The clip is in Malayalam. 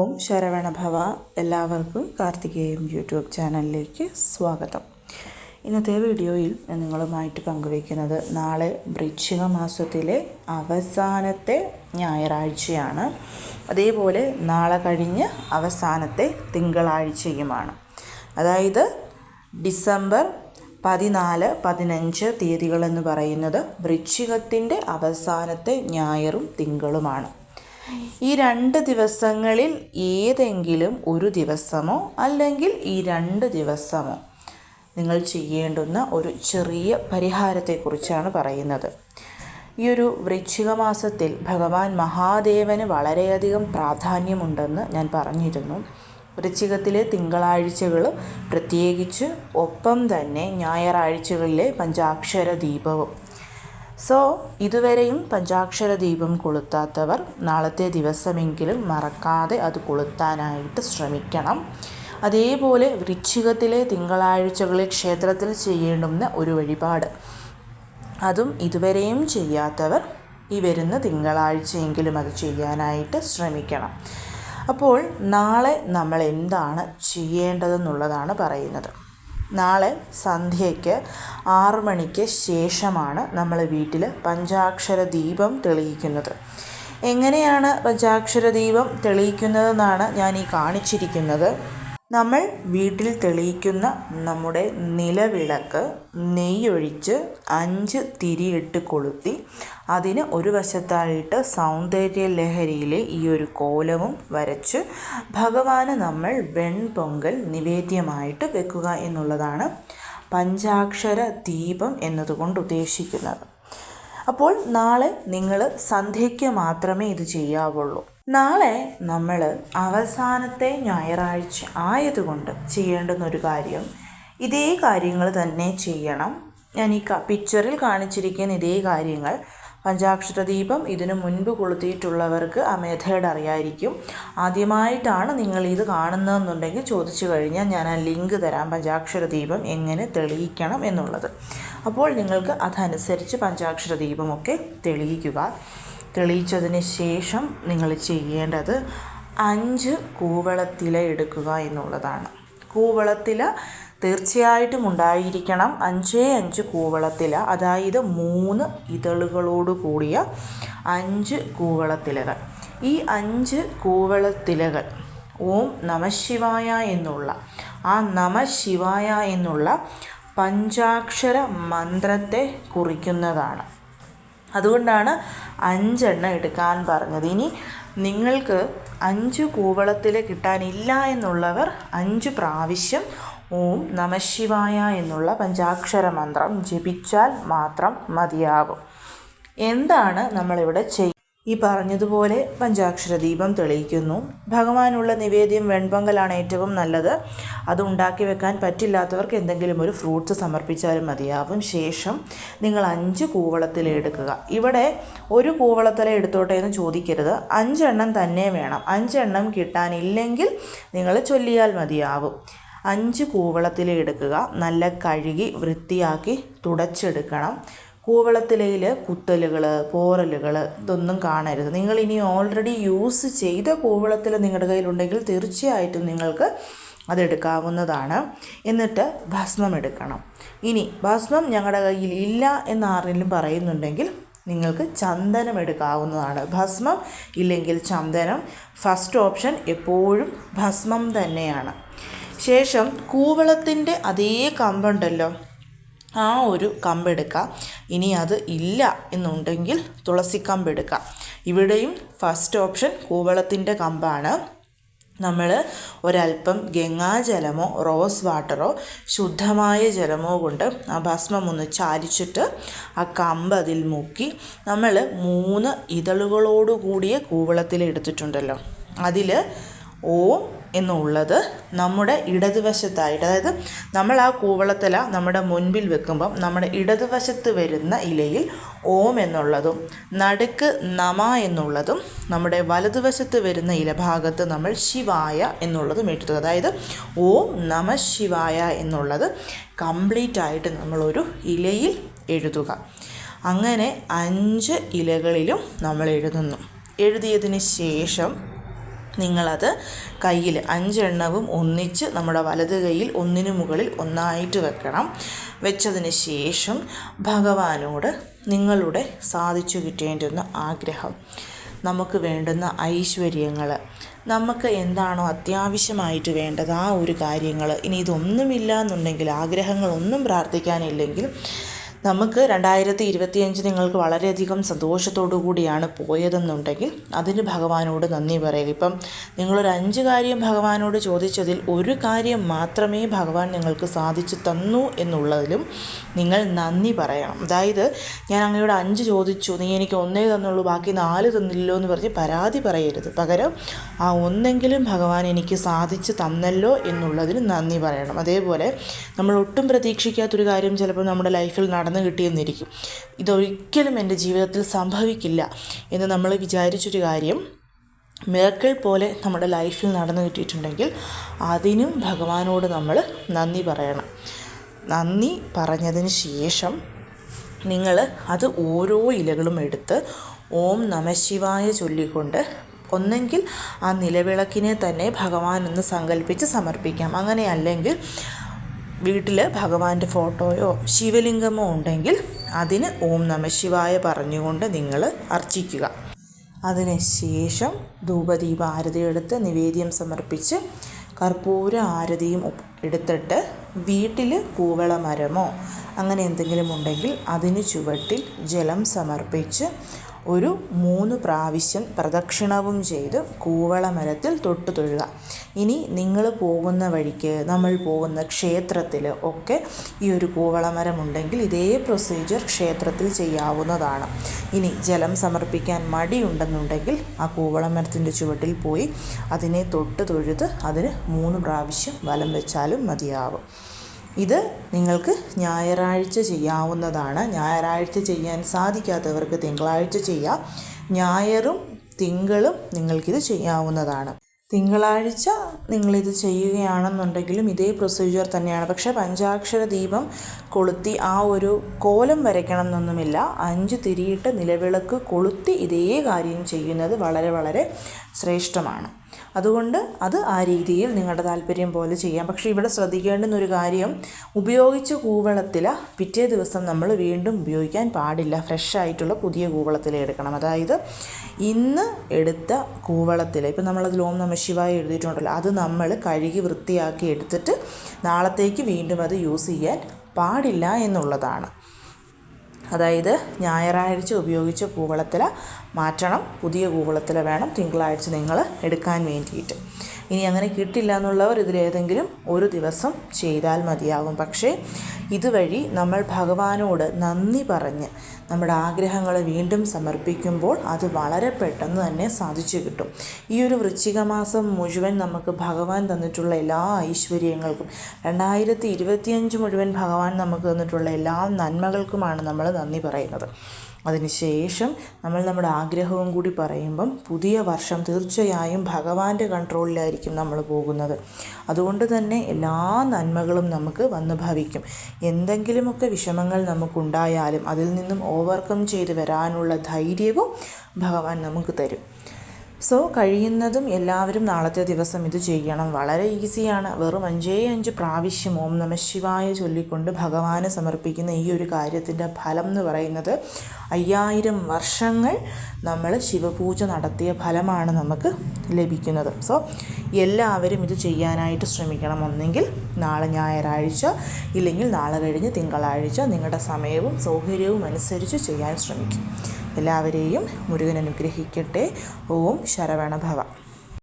ഓം ശരവണഭവ. എല്ലാവർക്കും കാർത്തികേയം യൂട്യൂബ് ചാനലിലേക്ക് സ്വാഗതം. ഇന്നത്തെ വീഡിയോയിൽ ഞാൻ നിങ്ങളുമായിട്ട് പങ്കുവയ്ക്കുന്നത് നാളെ വൃശ്ചിക മാസത്തിലെ അവസാനത്തെ ഞായറാഴ്ചയാണ്. അതേപോലെ നാളെ കഴിഞ്ഞ് അവസാനത്തെ തിങ്കളാഴ്ചയുമാണ്. അതായത് ഡിസംബർ 14, 15 തീയതികളെന്ന് പറയുന്നത് വൃശ്ചികത്തിൻ്റെ അവസാനത്തെ ഞായറും തിങ്കളുമാണ്. ഈ 2 ദിവസങ്ങളിൽ ഏതെങ്കിലും ഒരു ദിവസമോ അല്ലെങ്കിൽ ഈ 2 ദിവസമോ നിങ്ങൾ ചെയ്യേണ്ടുന്ന ഒരു ചെറിയ പരിഹാരത്തെക്കുറിച്ചാണ് പറയുന്നത്. ഈ ഒരു വൃശ്ചിക മാസത്തിൽ ഭഗവാൻ മഹാദേവന് വളരെയധികം പ്രാധാന്യമുണ്ടെന്ന് ഞാൻ പറഞ്ഞിരുന്നു. വൃശ്ചികത്തിലെ തിങ്കളാഴ്ചകൾ പ്രത്യേകിച്ച്, ഒപ്പം തന്നെ ഞായറാഴ്ചകളിലെ പഞ്ചാക്ഷര ദീപവും. ഇതുവരെയും പഞ്ചാക്ഷര ദീപം കൊളുത്താത്തവർ നാളത്തെ ദിവസമെങ്കിലും മറക്കാതെ അത് കൊളുത്താനായിട്ട് ശ്രമിക്കണം. അതേപോലെ വൃശ്ചികത്തിലെ തിങ്കളാഴ്ചകളിൽ ക്ഷേത്രത്തിൽ ചെയ്യേണ്ടുന്ന ഒരു വഴിപാട്, അതും ഇതുവരെയും ചെയ്യാത്തവർ ഈ വരുന്ന തിങ്കളാഴ്ചയെങ്കിലും അത് ചെയ്യാനായിട്ട് ശ്രമിക്കണം. അപ്പോൾ നാളെ നമ്മൾ എന്താണ് ചെയ്യേണ്ടതെന്നുള്ളതാണ് പറയുന്നത്. നാളെ സന്ധ്യയ്ക്ക് 6 മണിക്ക് ശേഷമാണ് നമ്മൾ വീട്ടിൽ പഞ്ചാക്ഷര ദീപം തെളിയിക്കുന്നത്. എങ്ങനെയാണ് പഞ്ചാക്ഷര ദീപം തെളിയിക്കുന്നതെന്നാണ് ഞാൻ ഈ കാണിച്ചിരിക്കുന്നത്. നമ്മൾ വീട്ടിൽ തെളിയിക്കുന്ന നമ്മുടെ നിലവിളക്ക് നെയ്യൊഴിച്ച് 5 തിരിയിട്ട് കൊളുത്തി അതിന് ഒരു വശത്തായിട്ട് സൗന്ദര്യ ലഹരിയിലെ ഈ ഒരു കോലവും വരച്ച് ഭഗവാന് നമ്മൾ വെൺപൊങ്കൽ നിവേദ്യമായിട്ട് വെക്കുക എന്നുള്ളതാണ് പഞ്ചാക്ഷര ദീപം എന്നതുകൊണ്ട് ഉദ്ദേശിക്കുന്നത്. അപ്പോൾ നാളെ നിങ്ങൾ സന്ധ്യയ്ക്ക് മാത്രമേ ഇത് ചെയ്യാവുള്ളൂ. നാളെ നമ്മൾ അവസാനത്തെ ഞായറാഴ്ച ആയതുകൊണ്ട് ചെയ്യേണ്ടുന്ന ഒരു കാര്യം, ഇതേ കാര്യങ്ങൾ തന്നെ ചെയ്യണം. ഞാൻ ഈ പിക്ചറിൽ കാണിച്ചിരിക്കുന്ന ഇതേ കാര്യങ്ങൾ പഞ്ചാക്ഷര ദീപം ഇതിനു മുൻപ് കൊളുത്തിയിട്ടുള്ളവർക്ക് ആ മെത്തേഡ് അറിയായിരിക്കും. ആദ്യമായിട്ടാണ് നിങ്ങൾ ഇത് കാണുന്നതെന്നുണ്ടെങ്കിൽ ചോദിച്ചു കഴിഞ്ഞാൽ ഞാൻ ആ ലിങ്ക് തരാം, പഞ്ചാക്ഷര ദീപം എങ്ങനെ തെളിയിക്കണം എന്നുള്ളത്. അപ്പോൾ നിങ്ങൾക്ക് അതനുസരിച്ച് പഞ്ചാക്ഷര ദീപമൊക്കെ തെളിയിക്കുക. തെളിയിച്ചതിന് ശേഷം നിങ്ങൾ ചെയ്യേണ്ടത് 5 കൂവളത്തില എടുക്കുക എന്നുള്ളതാണ്. കൂവളത്തില തീർച്ചയായിട്ടും ഉണ്ടായിരിക്കണം. 5 കൂവളത്തില, അതായത് 3 ഇതളുകളോട് കൂടിയ 5 കൂവളത്തിലകൾ. ഈ 5 കൂവളത്തിലകൾ ഓം നമഃശിവായ എന്നുള്ള ആ നമഃശിവായ എന്നുള്ള പഞ്ചാക്ഷര മന്ത്രത്തെ കുറിക്കുന്നതാണ്. അതുകൊണ്ടാണ് 5 എണ്ണം എടുക്കാൻ പറഞ്ഞത്. ഇനി നിങ്ങൾക്ക് 5 കൂവളത്തില കിട്ടാനില്ല എന്നുള്ളവർ 5 പ്രാവശ്യം ഓം നമഃശിവായ എന്നുള്ള പഞ്ചാക്ഷര മന്ത്രം ജപിച്ചാൽ മാത്രം മതിയാകും. എന്താണ് നമ്മളിവിടെ ഈ പറഞ്ഞതുപോലെ പഞ്ചാക്ഷര ദീപം തെളിയിക്കുന്നു. ഭഗവാനുള്ള നിവേദ്യം വെൺപൊങ്കലാണ് ഏറ്റവും നല്ലത്. അത് ഉണ്ടാക്കി വെക്കാൻ പറ്റില്ലാത്തവർക്ക് എന്തെങ്കിലും ഒരു ഫ്രൂട്ട്സ് സമർപ്പിച്ചാലും മതിയാവും. ശേഷം നിങ്ങൾ 5 കൂവളത്തില എടുക്കുക. ഇവിടെ ഒരു കൂവളത്തില എടുത്തോട്ടെ എന്ന് ചോദിക്കരുത്, 5 എണ്ണം തന്നെ വേണം. 5 എണ്ണം കിട്ടാനില്ലെങ്കിൽ നിങ്ങൾ ചൊല്ലിയാൽ മതിയാവും. 5 കൂവളത്തില എടുക്കുക. നല്ല കഴുകി വൃത്തിയാക്കി തുടച്ചെടുക്കണം. കൂവളത്തിലയിൽ കുത്തലുകൾ, പോറലുകൾ ഇതൊന്നും കാണരുത്. നിങ്ങൾ ഇനി ഓൾറെഡി യൂസ് ചെയ്ത കൂവളത്തില നിങ്ങളുടെ കയ്യിലുണ്ടെങ്കിൽ തീർച്ചയായിട്ടും നിങ്ങൾക്ക് അതെടുക്കാവുന്നതാണ്. എന്നിട്ട് ഭസ്മം എടുക്കണം. ഇനി ഭസ്മം ഞങ്ങളുടെ കയ്യിൽ ഇല്ല എന്ന് ആരെങ്കിലും പറയുന്നുണ്ടെങ്കിൽ നിങ്ങൾക്ക് ചന്ദനം എടുക്കാവുന്നതാണ്. ഭസ്മം ഇല്ലെങ്കിൽ ചന്ദനം. ഫസ്റ്റ് ഓപ്ഷൻ എപ്പോഴും ഭസ്മം തന്നെയാണ്. ശേഷം കൂവളത്തിൻ്റെ അതേ കമ്പുണ്ടല്ലോ, ആ ഒരു കമ്പെടുക്കുക. ഇനി അത് ഇല്ല എന്നുണ്ടെങ്കിൽ തുളസിക്കമ്പ് എടുക്കുക. ഇവിടെയും ഫസ്റ്റ് ഓപ്ഷൻ കൂവളത്തിൻ്റെ കമ്പാണ്. നമ്മൾ ഒരല്പം ഗംഗാജലമോ റോസ് വാട്ടറോ ശുദ്ധമായ ജലമോ കൊണ്ട് ആ ഭസ്മം ഒന്ന് ചാലിച്ചിട്ട് ആ കമ്പ് അതിൽ മുക്കി നമ്മൾ 3 ഇതളുകളോട് കൂടിയ കൂവളത്തില എടുത്തിട്ടുണ്ടല്ലോ, അതിൽ ഓം എന്നുള്ളത് നമ്മുടെ ഇടതുവശത്തായിട്ട്, അതായത് നമ്മൾ ആ കൂവളത്തില നമ്മുടെ മുൻപിൽ വെക്കുമ്പം നമ്മുടെ ഇടതുവശത്ത് വരുന്ന ഇലയിൽ ഓം എന്നുള്ളതും നടുക്ക് നമ എന്നുള്ളതും നമ്മുടെ വലതുവശത്ത് വരുന്ന ഇലഭാഗത്ത് നമ്മൾ ശിവായ എന്നുള്ളതും എടുത്തു. അതായത് ഓം നമ ശിവായ എന്നുള്ളത് കംപ്ലീറ്റ് ആയിട്ട് നമ്മളൊരു ഇലയിൽ എഴുതുക. അങ്ങനെ 5 ഇലകളിലും നമ്മൾ എഴുതുന്നു. എഴുതിയതിന് ശേഷം നിങ്ങളത് കയ്യിൽ 5 എണ്ണവും ഒന്നിച്ച് നമ്മുടെ വലത് കൈയിൽ ഒന്നിനു മുകളിൽ ഒന്നായിട്ട് വെക്കണം. വെച്ചതിന് ശേഷം ഭഗവാനോട് നിങ്ങളുടെ സാധിച്ചു കിട്ടേണ്ടുന്ന ആഗ്രഹം, നമുക്ക് വേണ്ടുന്ന ഐശ്വര്യങ്ങൾ, നമുക്ക് എന്താണോ അത്യാവശ്യമായിട്ട് വേണ്ടത് ആ ഒരു കാര്യങ്ങൾ, ഇനി ഇതൊന്നുമില്ല എന്നുണ്ടെങ്കിൽ, ആഗ്രഹങ്ങളൊന്നും പ്രാർത്ഥിക്കാനില്ലെങ്കിൽ, നമുക്ക് 2025 നിങ്ങൾക്ക് വളരെയധികം സന്തോഷത്തോടു കൂടിയാണ് പോയതെന്നുണ്ടെങ്കിൽ അതിന് ഭഗവാനോട് നന്ദി പറയുക. ഇപ്പം നിങ്ങളൊരു 5 കാര്യം ഭഗവാനോട് ചോദിച്ചതിൽ ഒരു കാര്യം മാത്രമേ ഭഗവാൻ നിങ്ങൾക്ക് സാധിച്ചു തന്നു എന്നുള്ളതിലും നിങ്ങൾ നന്ദി പറയണം. അതായത് ഞാൻ അങ്ങയോട് 5 ചോദിച്ചു, നീ എനിക്ക് 1 തന്നുള്ളൂ, ബാക്കി 4 തന്നില്ലല്ലോ എന്ന് പറഞ്ഞ് പരാതി പറയരുത്. പകരം ആ ഒന്നെങ്കിലും ഭഗവാൻ എനിക്ക് സാധിച്ചു തന്നല്ലോ എന്നുള്ളതിന് നന്ദി പറയണം. അതേപോലെ നമ്മൾ ഒട്ടും പ്രതീക്ഷിക്കാത്തൊരു കാര്യം ചിലപ്പോൾ നമ്മുടെ ലൈഫിൽ നടന്നു കിട്ടിയെന്നിരിക്കും. ഇതൊരിക്കലും എൻ്റെ ജീവിതത്തിൽ സംഭവിക്കില്ല എന്ന് നമ്മൾ വിചാരിച്ചൊരു കാര്യം മിറക്കിൾ പോലെ നമ്മുടെ ലൈഫിൽ നടന്നു കിട്ടിയിട്ടുണ്ടെങ്കിൽ അതിനും ഭഗവാനോട് നമ്മൾ നന്ദി പറയണം. നന്ദി പറഞ്ഞതിന് ശേഷം നിങ്ങൾ അത് ഓരോ ഇലകളും എടുത്ത് ഓം നമഃശിവായ ചൊല്ലിക്കൊണ്ട് ഒന്നെങ്കിൽ ആ നിലവിളക്കിനെ തന്നെ ഭഗവാൻ എന്ന് സങ്കല്പിച്ച് സമർപ്പിക്കാം. അങ്ങനെയല്ലെങ്കിൽ വീട്ടിൽ ഭഗവാന്റെ ഫോട്ടോയോ ശിവലിംഗമോ ഉണ്ടെങ്കിൽ അതിന് ഓം നമഃശിവായ പറഞ്ഞുകൊണ്ട് നിങ്ങൾ അർച്ചിക്കുക. അതിന് ശേഷം ധൂപദീപ ആരതി എടുത്ത് നിവേദ്യം സമർപ്പിച്ച് കർപ്പൂര ആരതിയും എടുത്തിട്ട് വീട്ടിൽ കൂവള മരമോ അങ്ങനെ എന്തെങ്കിലും ഉണ്ടെങ്കിൽ അതിന് ചുവട്ടിൽ ജലം സമർപ്പിച്ച് ഒരു 3 പ്രാവശ്യം പ്രദക്ഷിണവും ചെയ്ത് കൂവള മരത്തിൽ തൊട്ട് തൊഴുക. ഇനി നിങ്ങൾ പോകുന്ന വഴിക്ക്, നമ്മൾ പോകുന്ന ക്ഷേത്രത്തിൽ ഒക്കെ ഈ ഒരു കൂവളമരം ഉണ്ടെങ്കിൽ ഇതേ പ്രൊസീജിയർ ക്ഷേത്രത്തിൽ ചെയ്യാവുന്നതാണ്. ഇനി ജലം സമർപ്പിക്കാൻ മടിയുണ്ടെന്നുണ്ടെങ്കിൽ ആ കൂവളമരത്തിൻ്റെ ചുവട്ടിൽ പോയി അതിനെ തൊട്ട് തൊഴുത് അതിന് 3 പ്രാവശ്യം വലം വെച്ചാലും മതിയാവും. ഇത് നിങ്ങൾക്ക് ഞായറാഴ്ച ചെയ്യാവുന്നതാണ്. ഞായറാഴ്ച ചെയ്യാൻ സാധിക്കാത്തവർക്ക് തിങ്കളാഴ്ച ചെയ്യാം. ഞായറും തിങ്കളും നിങ്ങൾക്കിത് ചെയ്യാവുന്നതാണ്. തിങ്കളാഴ്ച നിങ്ങളിത് ചെയ്യുകയാണെന്നുണ്ടെങ്കിലും ഇതേ പ്രൊസീജിയർ തന്നെയാണ്. പക്ഷേ പഞ്ചാക്ഷര ദീപം കൊളുത്തി ആ ഒരു കോലം വരയ്ക്കണം എന്നൊന്നുമില്ല. 5 തിരിയിട്ട് നിലവിളക്ക് കൊളുത്തി ഇതേ കാര്യം ചെയ്യുന്നത് വളരെ വളരെ ശ്രേഷ്ഠമാണ്. അതുകൊണ്ട് അത് ആ രീതിയിൽ നിങ്ങളുടെ താല്പര്യം പോലെ ചെയ്യാം. പക്ഷേ ഇവിടെ ശ്രദ്ധിക്കേണ്ടുന്ന ഒരു കാര്യം, ഉപയോഗിച്ച കൂവളത്തിൽ പിറ്റേ ദിവസം നമ്മൾ വീണ്ടും ഉപയോഗിക്കാൻ പാടില്ല. ഫ്രഷ് ആയിട്ടുള്ള പുതിയ കൂവളത്തിൽ എടുക്കണം. അതായത് ഇന്ന് എടുത്ത കൂവളത്തിൽ, ഇപ്പം നമ്മളതിൽ ഓം നമഃശിവായ എഴുതിയിട്ടുണ്ടല്ലോ, അത് നമ്മൾ കഴുകി വൃത്തിയാക്കി എടുത്തിട്ട് നാളത്തേക്ക് വീണ്ടും അത് യൂസ് ചെയ്യാൻ പാടില്ല എന്നുള്ളതാണ്. അതായത് ഞായറാഴ്ച ഉപയോഗിച്ച കൂവളത്തില മാറ്റണം, പുതിയ കൂവളത്തില വേണം തിങ്കളാഴ്ച നിങ്ങൾ എടുക്കാൻ വേണ്ടിയിട്ട്. ഇനി അങ്ങനെ കിട്ടില്ല എന്നുള്ളവർ ഇതിലേതെങ്കിലും ഒരു ദിവസം ചെയ്താൽ മതിയാകും. പക്ഷേ ഇതുവഴി നമ്മൾ ഭഗവാനോട് നന്ദി പറഞ്ഞ് നമ്മുടെ ആഗ്രഹങ്ങൾ വീണ്ടും സമർപ്പിക്കുമ്പോൾ അത് വളരെ പെട്ടെന്ന് തന്നെ സാധിച്ചു കിട്ടും. ഈ ഒരു വൃശ്ചിക മാസം മുഴുവൻ നമുക്ക് ഭഗവാൻ തന്നിട്ടുള്ള എല്ലാ ഐശ്വര്യങ്ങൾക്കും 2025 മുഴുവൻ ഭഗവാൻ നമുക്ക് തന്നിട്ടുള്ള എല്ലാ നന്മകൾക്കുമാണ് നമ്മൾ നന്ദി പറയുന്നത്. അതിനുശേഷം നമ്മൾ നമ്മുടെ ആഗ്രഹവും കൂടി പറയുമ്പം പുതിയ വർഷം തീർച്ചയായും ഭഗവാന്റെ കൺട്രോളിലായിരിക്കും നമ്മൾ പോകുന്നത്. അതുകൊണ്ട് തന്നെ എല്ലാ നന്മകളും നമുക്ക് വന്നു ഭവിക്കും. എന്തെങ്കിലുമൊക്കെ വിഷമങ്ങൾ നമുക്കുണ്ടായാലും അതിൽ നിന്നും ഓവർകം ചെയ്ത് വരാനുള്ള ധൈര്യവും ഭഗവാൻ നമുക്ക് തരും. സോ കഴിയുന്നതും എല്ലാവരും നാളത്തെ ദിവസം ഇത് ചെയ്യണം. വളരെ ഈസിയാണ്. വെറും 5 പ്രാവശ്യം ഓം നമഃശിവായ ചൊല്ലിക്കൊണ്ട് ഭഗവാന് സമർപ്പിക്കുന്ന ഈ ഒരു കാര്യത്തിൻ്റെ ഫലം എന്ന് പറയുന്നത് 5000 വർഷങ്ങൾ നമ്മൾ ശിവപൂജ നടത്തിയ ഫലമാണ് നമുക്ക് ലഭിക്കുന്നത്. സോ എല്ലാവരും ഇത് ചെയ്യാനായിട്ട് ശ്രമിക്കണം. ഒന്നെങ്കിൽ നാളെ ഞായറാഴ്ച, ഇല്ലെങ്കിൽ നാളെ കഴിഞ്ഞ് തിങ്കളാഴ്ച നിങ്ങളുടെ സമയവും സൗകര്യവും അനുസരിച്ച് ചെയ്യാൻ ശ്രമിക്കും. എല്ലാവരെയും മുരുകൻ അനുഗ്രഹിക്കട്ടെ. ഓം ശരവണ ഭവ.